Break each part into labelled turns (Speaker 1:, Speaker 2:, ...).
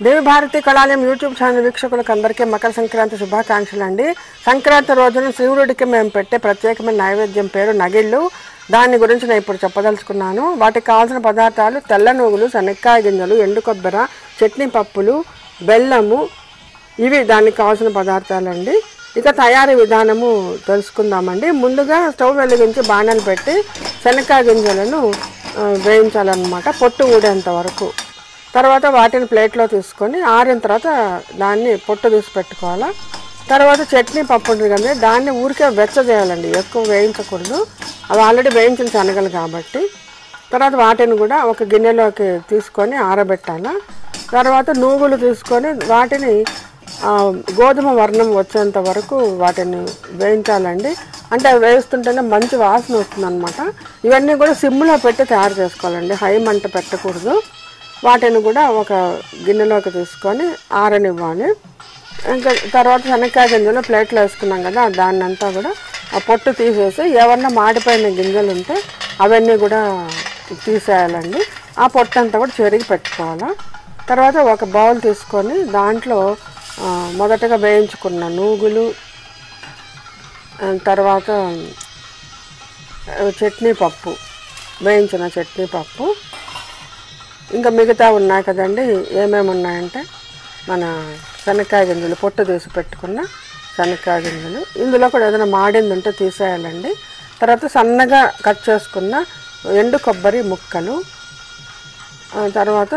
Speaker 1: దేవి Bharati కళాలయం YouTube channel వీక్షకులకు అందరికీ మకర సంక్రాంతి శుభాకాంక్షలు అండి. సంక్రాంతి రోజున శివుడికి మేము పెట్టే ప్రత్యేకమైన నైవేద్యం పేరు నగిళ్ళు. దాని గురించి నేను ఇప్పుడు చెప్పదలుచుకున్నాను. వాటికి కావాల్సిన పదార్థాలు తెల్ల నువ్వులు, శనక్కాయ గింజలు, ఎండు కొబ్బరి, చట్నీ పప్పులు, బెల్లము. ఇవి దానికి కావాల్సిన పదార్థాలండి. ఇక తయారీ విధానము తెలుసుకుందామండి. ముందుగా స్టవ్ వెలిగించి బాణలు పెట్టి శనక్కాయ గింజలను వేయించాలన్నమాట, పొట్టు ఊడేంత వరకు. తర్వాత వాటిని ప్లేట్లో తీసుకొని ఆరిన తర్వాత దాన్ని పొట్టు తీసి పెట్టుకోవాలా. తర్వాత చట్నీ పప్పు ఉంటుంది కదా, దాన్ని ఊరికే వెచ్చజేయాలండి, ఎక్కువ వేయించకూడదు. అవి ఆల్రెడీ వేయించిన శనగలు కాబట్టి. తర్వాత వాటిని కూడా ఒక గిన్నెలోకి తీసుకొని ఆరబెట్టాలా. తర్వాత నువ్వులు తీసుకొని వాటిని గోధుమ వర్ణం వచ్చేంత వరకు వాటిని వేయించాలండి. అంటే వేస్తుంటేనే మంచి వాసన వస్తుందన్నమాట. ఇవన్నీ కూడా సిమ్లో పెట్టి తయారు చేసుకోవాలండి, హై మంట పెట్టకూడదు. వాటిని కూడా ఒక గిన్నెలోకి తీసుకొని ఆరనివ్వాలి. ఇంకా తర్వాత శనక్కాయ గింజలు ప్లేట్లో వేసుకున్నాం కదా, దాన్ని అంతా కూడా ఆ పొట్టు తీసేసి ఏమన్నా మాడిపోయిన గింజలు ఉంటే అవన్నీ కూడా తీసేయాలండి. ఆ పొట్టు అంతా కూడా చెరిగి పెట్టుకోవాలి. తర్వాత ఒక బౌల్ తీసుకొని దాంట్లో మొదటగా వేయించుకున్న నూగులు, తర్వాత చట్నీ పప్పు, వేయించిన చట్నీ పప్పు, ఇంకా మిగతా ఉన్నాయి కదండి. ఏమేమి ఉన్నాయంటే మన శనక్కాయ గింజలు, పొట్టు తీసి పెట్టుకున్న శనక్కాయ గింజలు, ఇందులో కూడా ఏదైనా మాడింది ఉంటే తీసేయాలండి. తర్వాత సన్నగా కట్ చేసుకున్న ఎండు కొబ్బరి ముక్కలు, తర్వాత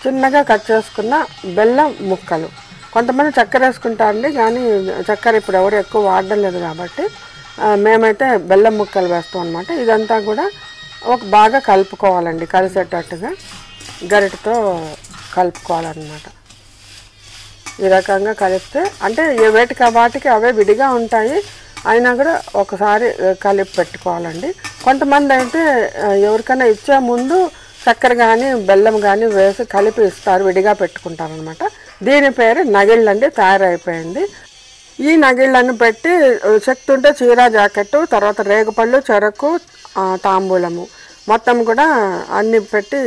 Speaker 1: చిన్నగా కట్ చేసుకున్న బెల్లం ముక్కలు. కొంతమంది చక్కెర వేసుకుంటారండి, కానీ చక్కెర ఇప్పుడు ఎవరు ఎక్కువ వాడడం లేదు కాబట్టి మేమైతే బెల్లం ముక్కలు వేస్తాం అన్నమాట. ఇదంతా కూడా ఒక బాగా కలుపుకోవాలండి, కలిసేటట్టుగా గరిటతో కలుపుకోవాలన్నమాట. ఈ రకంగా కలిపితే అంటే వాటికి అవే విడిగా ఉంటాయి, అయినా కూడా ఒకసారి కలిపి పెట్టుకోవాలండి. కొంతమంది అయితే ఎవరికైనా ఇచ్చే ముందు చక్కెర కానీ బెల్లం కానీ వేసి కలిపి ఇస్తారు, విడిగా పెట్టుకుంటారనమాట. దీని పేరు నగిళ్ళండి, తయారైపోయింది. ఈ నగిళ్ళను పెట్టి శక్తి ఉంటే చీర జాకెట్టు, తర్వాత రేగుపళ్ళు, చెరకు, తాంబూలము మొత్తం కూడా అన్ని పెట్టి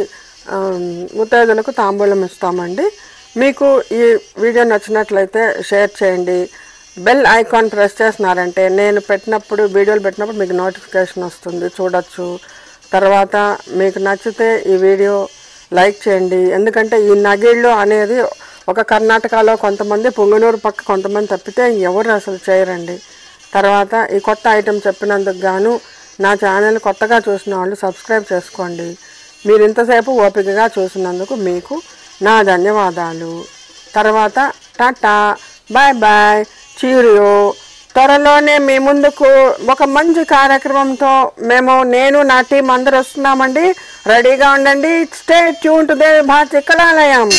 Speaker 1: ముత్తైదులకు తాంబూలం ఇస్తామండి. మీకు ఈ వీడియో నచ్చినట్లయితే షేర్ చేయండి. బెల్ ఐకాన్ ప్రెస్ చేస్తున్నారంటే నేను వీడియోలు పెట్టినప్పుడు మీకు నోటిఫికేషన్ వస్తుంది, చూడొచ్చు. తర్వాత మీకు నచ్చితే ఈ వీడియో లైక్ చేయండి. ఎందుకంటే ఈ నగిళ్ళు అనేది ఒక కర్ణాటకలో కొంతమంది, పొంగనూరు పక్క కొంతమంది తప్పితే ఎవరు అసలు చేయరండి. తర్వాత ఈ కొత్త ఐటెం చెప్పినందుకు గాను నా ఛానల్ కొత్తగా చూసిన వాళ్ళు సబ్స్క్రైబ్ చేసుకోండి. మీరు ఇంతసేపు ఓపికగా చూసినందుకు మీకు నా ధన్యవాదాలు. తర్వాత టాటా, బాయ్ బాయ్, చీరియో. త్వరలోనే మీ ముందుకు ఒక మంచి కార్యక్రమంతో నేను నా టీం అందరూ వస్తున్నామండి. రెడీగా ఉండండి. Stay tune to Devi Bharati కళాలయం.